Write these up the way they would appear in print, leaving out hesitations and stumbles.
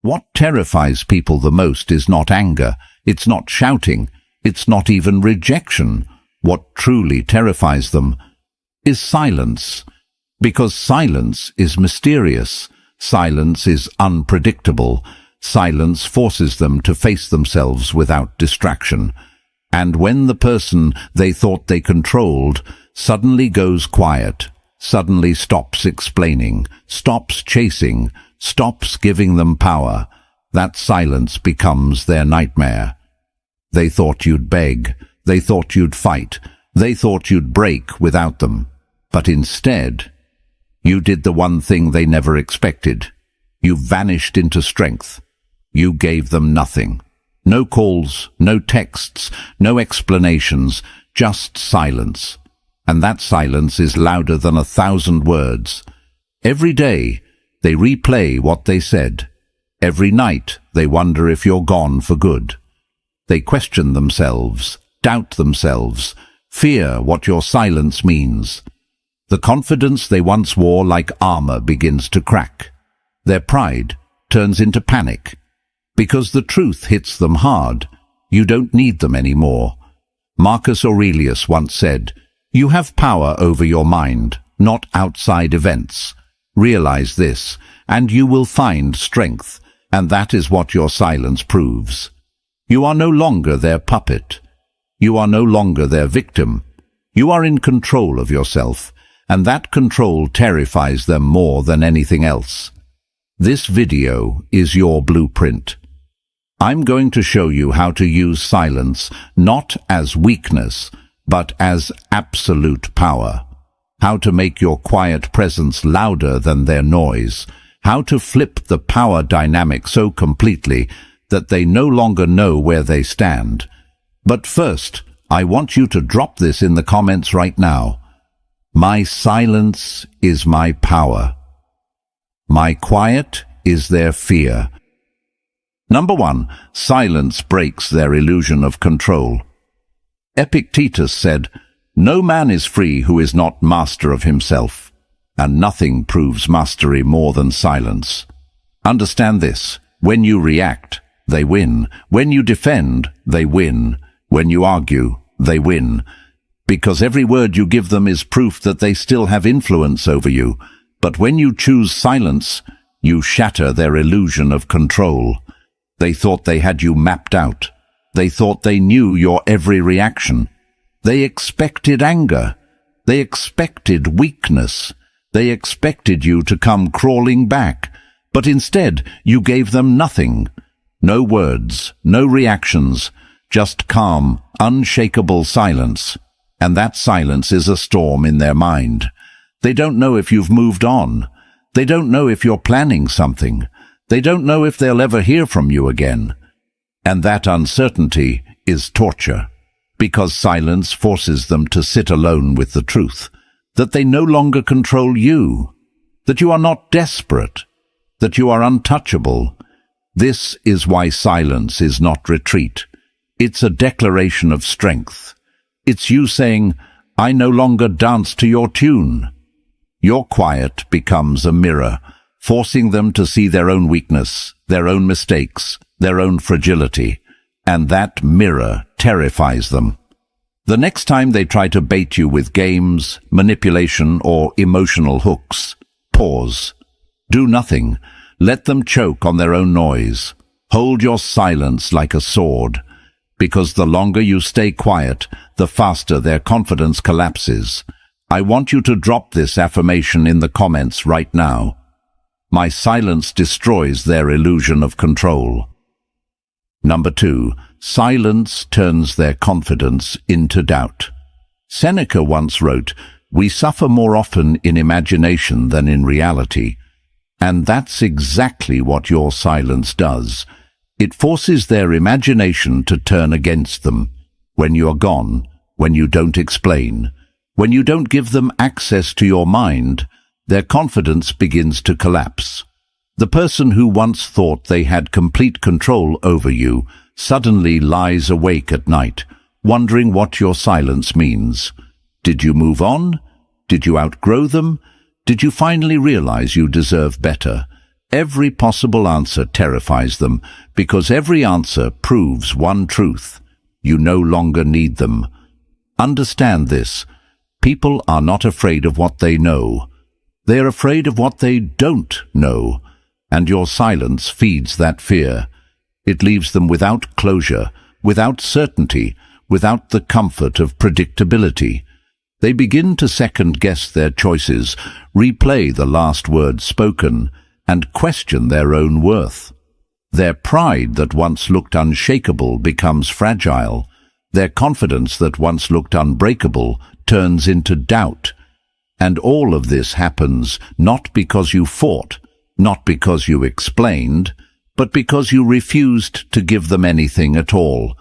What terrifies people the most is not anger, it's not shouting, it's not even rejection. What truly terrifies them is silence, because silence is mysterious, silence is unpredictable, silence forces them to face themselves without distraction. And when the person they thought they controlled suddenly goes quiet, suddenly stops explaining, stops chasing, stops giving them power, that silence becomes their nightmare. They thought you'd beg, they thought you'd fight, they thought you'd break without them. But instead, you did the one thing they never expected. You vanished into strength. You gave them nothing. No calls, no texts, no explanations, just silence. And that silence is louder than 1,000 words. Every day, they replay what they said. Every night, they wonder if you're gone for good. They question themselves, doubt themselves, fear what your silence means. The confidence they once wore like armor begins to crack. Their pride turns into panic. Because the truth hits them hard, you don't need them anymore. Marcus Aurelius once said, "You have power over your mind, not outside events. Realize this, and you will find strength, and that is what your silence proves. You are no longer their puppet. You are no longer their victim. You are in control of yourself, and that control terrifies them more than anything else." This video is your blueprint. I'm going to show you how to use silence not as weakness, but as absolute power. How to make your quiet presence louder than their noise. How to flip the power dynamic so completely that they no longer know where they stand. But first, I want you to drop this in the comments right now. My silence is my power. My quiet is their fear. Number 1, silence breaks their illusion of control. Epictetus said, "No man is free who is not master of himself, and nothing proves mastery more than silence." Understand this: when you react, they win. When you defend, they win. When you argue, they win. Because every word you give them is proof that they still have influence over you. But when you choose silence, you shatter their illusion of control. They thought they had you mapped out. They thought they knew your every reaction. They expected anger. They expected weakness. They expected you to come crawling back. But instead, you gave them nothing. No words, no reactions, just calm, unshakable silence. And that silence is a storm in their mind. They don't know if you've moved on. They don't know if you're planning something. They don't know if they'll ever hear from you again. And that uncertainty is torture, because silence forces them to sit alone with the truth, that they no longer control you, that you are not desperate, that you are untouchable. This is why silence is not retreat. It's a declaration of strength. It's you saying, "I no longer dance to your tune." Your quiet becomes a mirror, forcing them to see their own weakness, their own mistakes, their own fragility, and that mirror terrifies them. The next time they try to bait you with games, manipulation, or emotional hooks, pause. Do nothing. Let them choke on their own noise. Hold your silence like a sword, because the longer you stay quiet, the faster their confidence collapses. I want you to drop this affirmation in the comments right now. My silence destroys their illusion of control. Number 2, silence turns their confidence into doubt. Seneca once wrote, "We suffer more often in imagination than in reality." And that's exactly what your silence does. It forces their imagination to turn against them. When you're gone, when you don't explain, when you don't give them access to your mind, their confidence begins to collapse. The person who once thought they had complete control over you suddenly lies awake at night, wondering what your silence means. Did you move on? Did you outgrow them? Did you finally realize you deserve better? Every possible answer terrifies them, because every answer proves one truth: you no longer need them. Understand this. People are not afraid of what they know. They are afraid of what they don't know, and your silence feeds that fear. It leaves them without closure, without certainty, without the comfort of predictability. They begin to second-guess their choices, replay the last word spoken, and question their own worth. Their pride that once looked unshakable becomes fragile. Their confidence that once looked unbreakable turns into doubt. And all of this happens not because you fought, not because you explained, but because you refused to give them anything at all.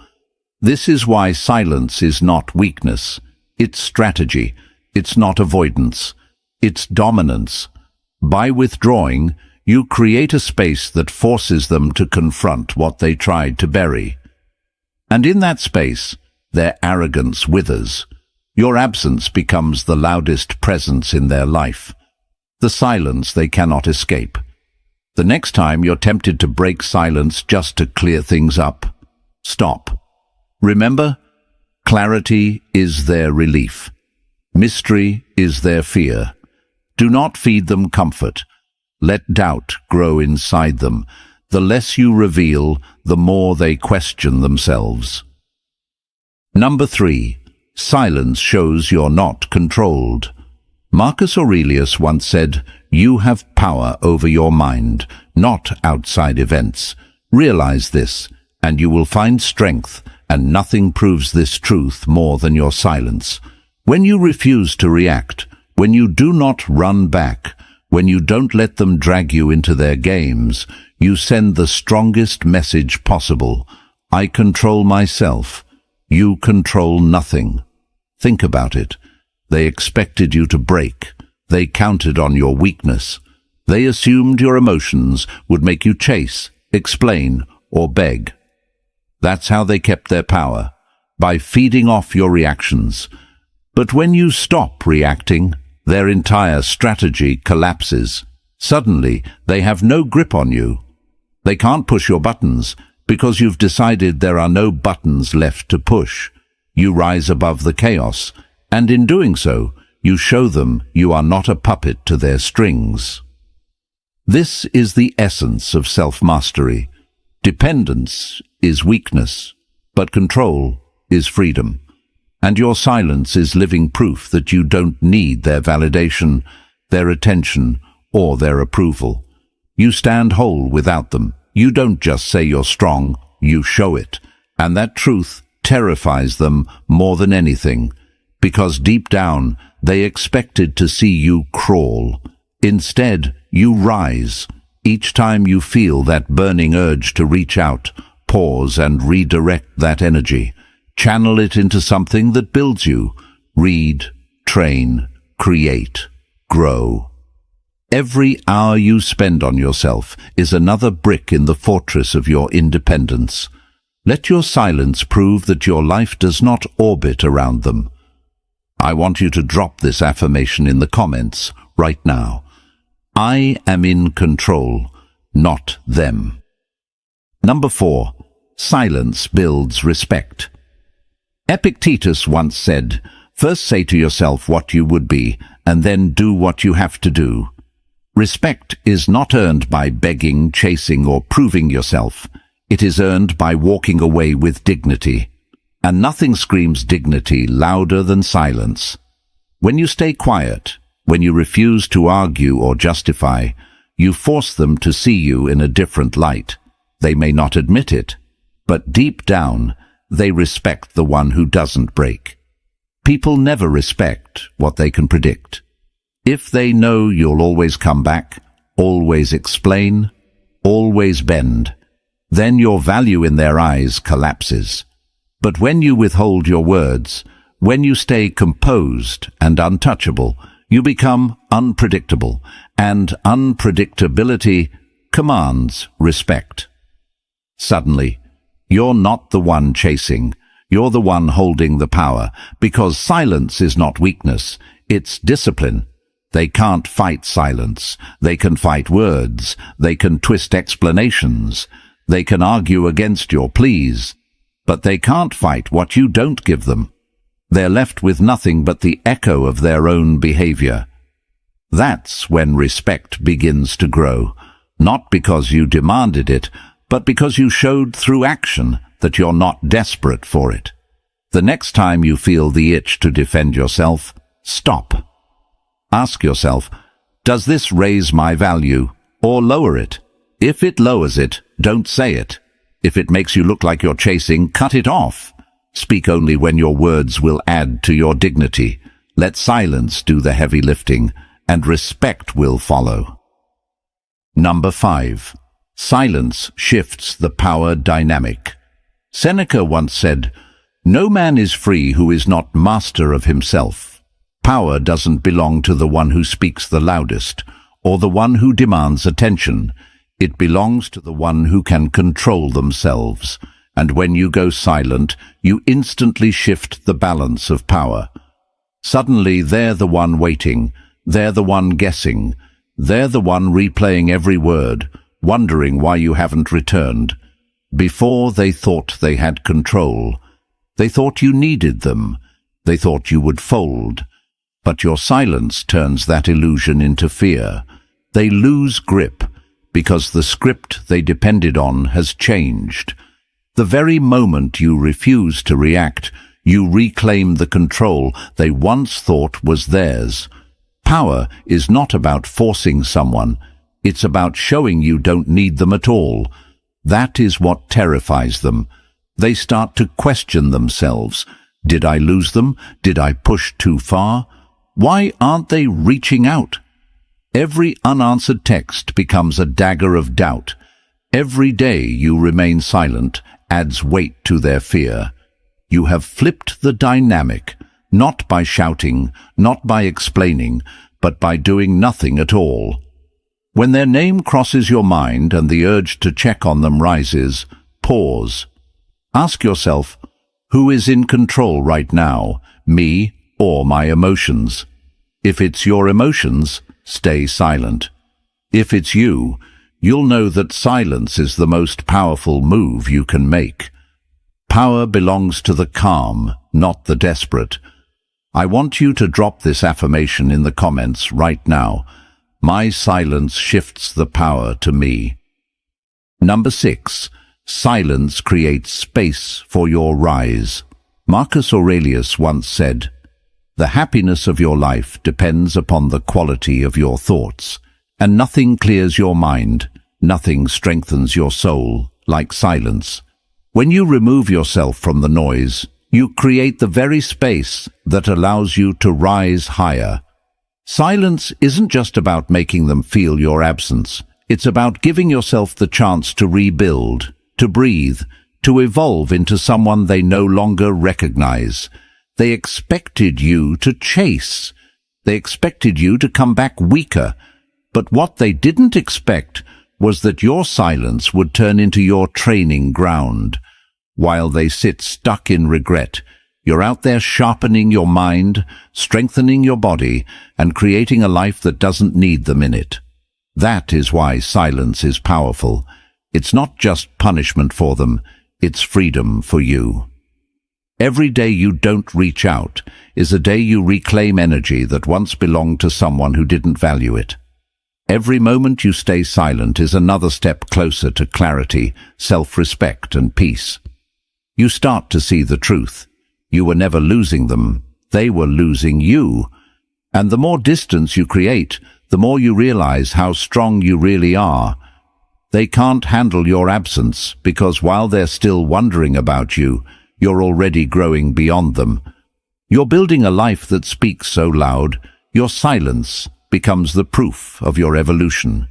This is why silence is not weakness. It's strategy. It's not avoidance. It's dominance. By withdrawing, you create a space that forces them to confront what they tried to bury. And in that space, their arrogance withers. Your absence becomes the loudest presence in their life, the silence they cannot escape. The next time you're tempted to break silence just to clear things up, stop. Remember, clarity is their relief. Mystery is their fear. Do not feed them comfort. Let doubt grow inside them. The less you reveal, the more they question themselves. Number 3. Silence shows you're not controlled. Marcus Aurelius once said, "You have power over your mind, not outside events. Realize this, and you will find strength, and nothing proves this truth more than your silence. When you refuse to react, when you do not run back, when you don't let them drag you into their games, you send the strongest message possible. I control myself. You control nothing." Think about it. They expected you to break. They counted on your weakness. They assumed your emotions would make you chase, explain, or beg. That's how they kept their power, by feeding off your reactions. But when you stop reacting, their entire strategy collapses. Suddenly, they have no grip on you. They can't push your buttons because you've decided there are no buttons left to push. You rise above the chaos, and in doing so, you show them you are not a puppet to their strings. This is the essence of self-mastery. Dependence is weakness, but control is freedom. And your silence is living proof that you don't need their validation, their attention, or their approval. You stand whole without them. You don't just say you're strong, you show it. And that truth terrifies them more than anything, because deep down they expected to see you crawl. Instead, you rise. Each time you feel that burning urge to reach out, pause and redirect that energy. Channel it into something that builds you. Read, train, create, grow. Every hour you spend on yourself is another brick in the fortress of your independence. Let your silence prove that your life does not orbit around them. I want you to drop this affirmation in the comments right now. I am in control, not them. Number 4. Silence builds respect. Epictetus once said, "First say to yourself what you would be, and then do what you have to do." Respect is not earned by begging, chasing, or proving yourself. It is earned by walking away with dignity. And nothing screams dignity louder than silence. When you stay quiet, when you refuse to argue or justify, you force them to see you in a different light. They may not admit it, but deep down, they respect the one who doesn't break. People never respect what they can predict. If they know you'll always come back, always explain, always bend, then your value in their eyes collapses. But when you withhold your words, when you stay composed and untouchable, you become unpredictable, and unpredictability commands respect. Suddenly, you're not the one chasing, you're the one holding the power, because silence is not weakness, it's discipline. They can't fight silence. They can fight words. They can twist explanations. They can argue against your pleas. But they can't fight what you don't give them. They're left with nothing but the echo of their own behavior. That's when respect begins to grow, not because you demanded it, but because you showed through action that you're not desperate for it. The next time you feel the itch to defend yourself, stop. Ask yourself, does this raise my value or lower it? If it lowers it, don't say it. If it makes you look like you're chasing, cut it off. Speak only when your words will add to your dignity. Let silence do the heavy lifting, and respect will follow. Number 5. Silence shifts the power dynamic. Seneca once said, "No man is free who is not master of himself." Power doesn't belong to the one who speaks the loudest, or the one who demands attention. It belongs to the one who can control themselves. And when you go silent, you instantly shift the balance of power. Suddenly they're the one waiting, they're the one guessing, they're the one replaying every word, wondering why you haven't returned. Before they thought they had control. They thought you needed them. They thought you would fold. But your silence turns that illusion into fear. They lose grip because the script they depended on has changed. The very moment you refuse to react, you reclaim the control they once thought was theirs. Power is not about forcing someone. It's about showing you don't need them at all. That is what terrifies them. They start to question themselves. Did I lose them? Did I push too far? Why aren't they reaching out? Every unanswered text becomes a dagger of doubt. Every day you remain silent adds weight to their fear. You have flipped the dynamic, not by shouting, not by explaining, but by doing nothing at all. When their name crosses your mind and the urge to check on them rises, pause. Ask yourself, who is in control right now, me or my emotions? If it's your emotions, stay silent. If it's you, you'll know that silence is the most powerful move you can make. Power belongs to the calm, not the desperate. I want you to drop this affirmation in the comments right now. My silence shifts the power to me. Number 6. Silence creates space for your rise. Marcus Aurelius once said, "The happiness of your life depends upon the quality of your thoughts, and nothing clears your mind, nothing strengthens your soul like silence." When you remove yourself from the noise, you create the very space that allows you to rise higher. Silence isn't just about making them feel your absence. It's about giving yourself the chance to rebuild, to breathe, to evolve into someone they no longer recognize. They expected you to chase. They expected you to come back weaker. But what they didn't expect was that your silence would turn into your training ground. While they sit stuck in regret, you're out there sharpening your mind, strengthening your body, and creating a life that doesn't need them in it. That is why silence is powerful. It's not just punishment for them, it's freedom for you. Every day you don't reach out is a day you reclaim energy that once belonged to someone who didn't value it. Every moment you stay silent is another step closer to clarity, self-respect, and peace. You start to see the truth. You were never losing them. They were losing you. And the more distance you create, the more you realize how strong you really are. They can't handle your absence because while they're still wondering about you, you're already growing beyond them. You're building a life that speaks so loud, your silence becomes the proof of your evolution.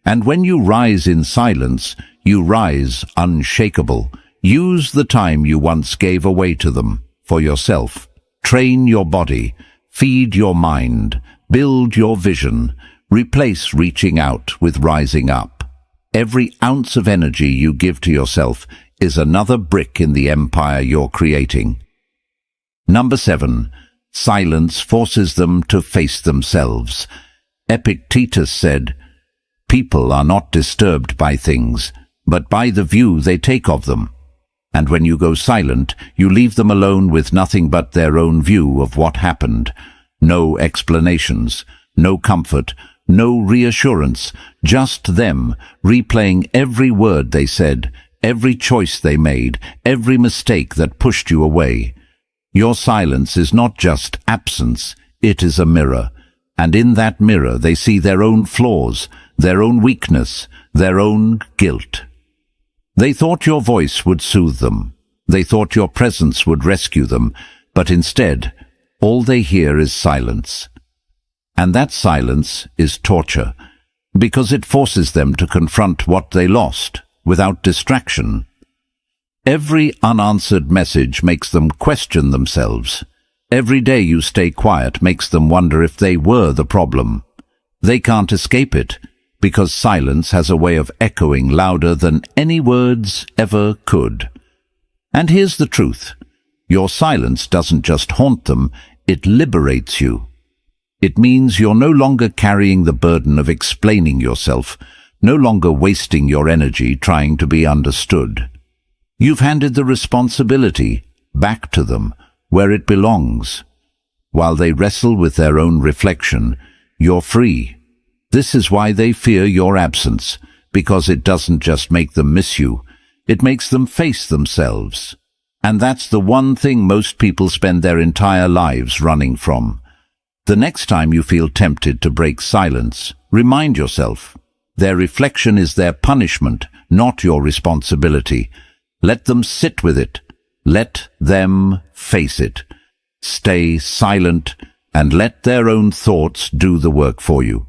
And when you rise in silence, you rise unshakable. Use the time you once gave away to them for yourself. Train your body, feed your mind, build your vision, replace reaching out with rising up. Every ounce of energy you give to yourself is another brick in the empire you're creating. Number 7. Silence forces them to face themselves. Epictetus said, "People are not disturbed by things, but by the view they take of them." And when you go silent, you leave them alone with nothing but their own view of what happened. No explanations, no comfort, no reassurance, just them replaying every word they said, every choice they made, every mistake that pushed you away. Your silence is not just absence, it is a mirror. And in that mirror they see their own flaws, their own weakness, their own guilt. They thought your voice would soothe them. They thought your presence would rescue them, but instead, all they hear is silence. And that silence is torture, because it forces them to confront what they lost, without distraction. Every unanswered message makes them question themselves. Every day you stay quiet makes them wonder if they were the problem. They can't escape it, because silence has a way of echoing louder than any words ever could. And here's the truth. Your silence doesn't just haunt them, it liberates you. It means you're no longer carrying the burden of explaining yourself, no longer wasting your energy trying to be understood. You've handed the responsibility back to them, where it belongs. While they wrestle with their own reflection, you're free. This is why they fear your absence, because it doesn't just make them miss you, it makes them face themselves. And that's the one thing most people spend their entire lives running from. The next time you feel tempted to break silence, remind yourself, their reflection is their punishment, not your responsibility. Let them sit with it. Let them face it. Stay silent and let their own thoughts do the work for you.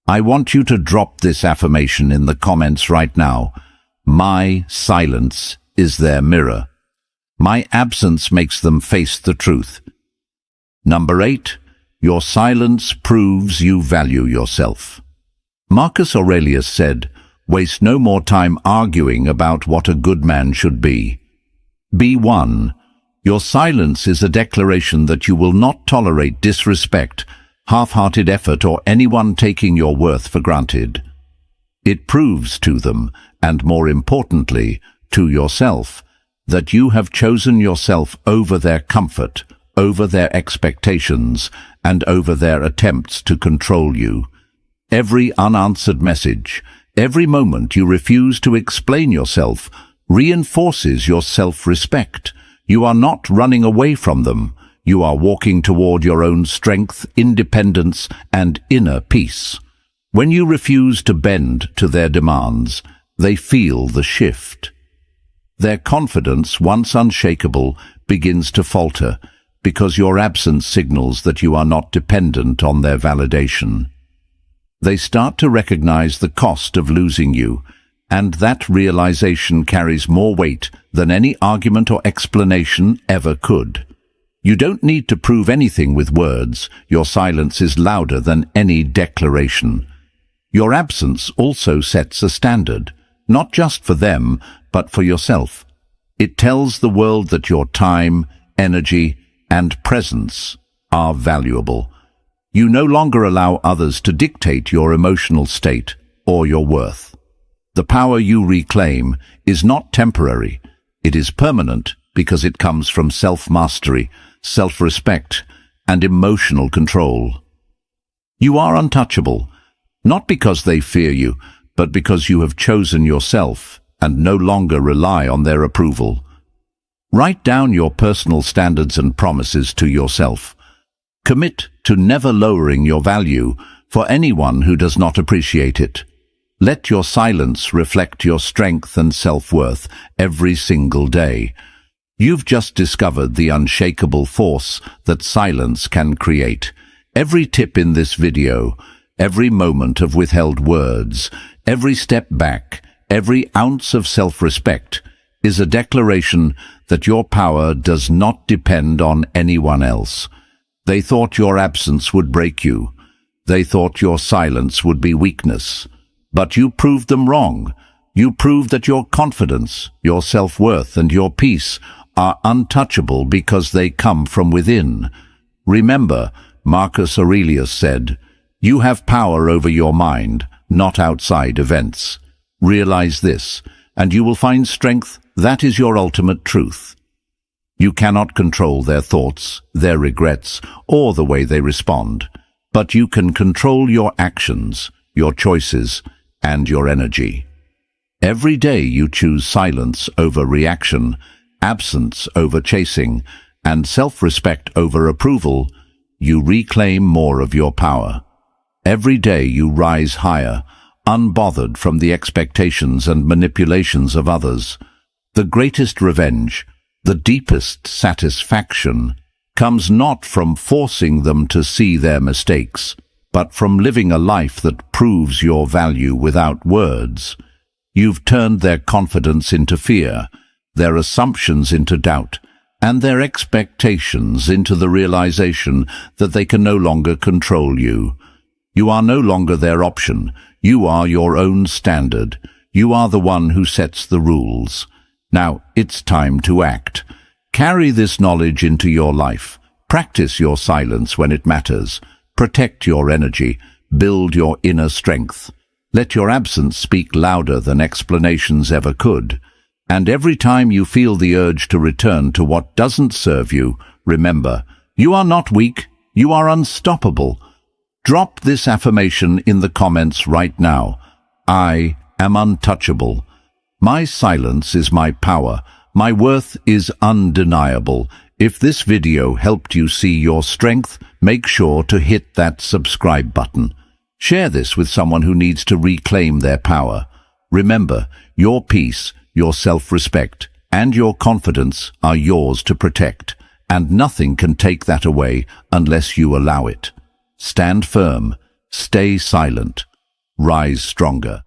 I want you to drop this affirmation in the comments right now. My silence is their mirror. My absence makes them face the truth. Number 8. Your silence proves you value yourself. Marcus Aurelius said, "Waste no more time arguing about what a good man should be. Be one. Your silence is a declaration that you will not tolerate disrespect, half-hearted effort, or anyone taking your worth for granted. It proves to them, and more importantly, to yourself, that you have chosen yourself over their comfort, over their expectations, and over their attempts to control you. Every unanswered message, every moment you refuse to explain yourself, reinforces your self-respect. You are not running away from them. You are walking toward your own strength, independence, and inner peace. When you refuse to bend to their demands, they feel the shift. Their confidence, once unshakable, begins to falter, because your absence signals that you are not dependent on their validation. They start to recognize the cost of losing you, and that realization carries more weight than any argument or explanation ever could. You don't need to prove anything with words. Your silence is louder than any declaration. Your absence also sets a standard, not just for them, but for yourself. It tells the world that your time, energy, and presence are valuable. You no longer allow others to dictate your emotional state or your worth. The power you reclaim is not temporary. It is permanent because it comes from self-mastery, self-respect, and emotional control. You are untouchable, not because they fear you, but because you have chosen yourself and no longer rely on their approval. Write down your personal standards and promises to yourself. Commit to never lowering your value for anyone who does not appreciate it. Let your silence reflect your strength and self-worth every single day. You've just discovered the unshakable force that silence can create. Every tip in this video, every moment of withheld words, every step back, every ounce of self-respect is a declaration that your power does not depend on anyone else. They thought your absence would break you. They thought your silence would be weakness. But you proved them wrong. You proved that your confidence, your self-worth, and your peace are untouchable because they come from within. Remember, Marcus Aurelius said, "You have power over your mind, not outside events." Realize this, and you will find strength. That is your ultimate truth. You cannot control their thoughts, their regrets, or the way they respond, but you can control your actions, your choices, and your energy. Every day you choose silence over reaction, absence over chasing, and self-respect over approval. You reclaim more of your power. Every day you rise higher, unbothered from the expectations and manipulations of others. The greatest revenge, the deepest satisfaction, comes not from forcing them to see their mistakes, but from living a life that proves your value without words. You've turned their confidence into fear, their assumptions into doubt, and their expectations into the realization that they can no longer control you. You are no longer their option. You are your own standard. You are the one who sets the rules. Now, it's time to act. Carry this knowledge into your life. Practice your silence when it matters. Protect your energy. Build your inner strength. Let your absence speak louder than explanations ever could. And every time you feel the urge to return to what doesn't serve you, remember, you are not weak. You are unstoppable. Drop this affirmation in the comments right now. I am untouchable. My silence is my power. My worth is undeniable. If this video helped you see your strength, make sure to hit that subscribe button. Share this with someone who needs to reclaim their power. Remember, your peace, your self-respect, and your confidence are yours to protect, and nothing can take that away unless you allow it. Stand firm, stay silent, rise stronger.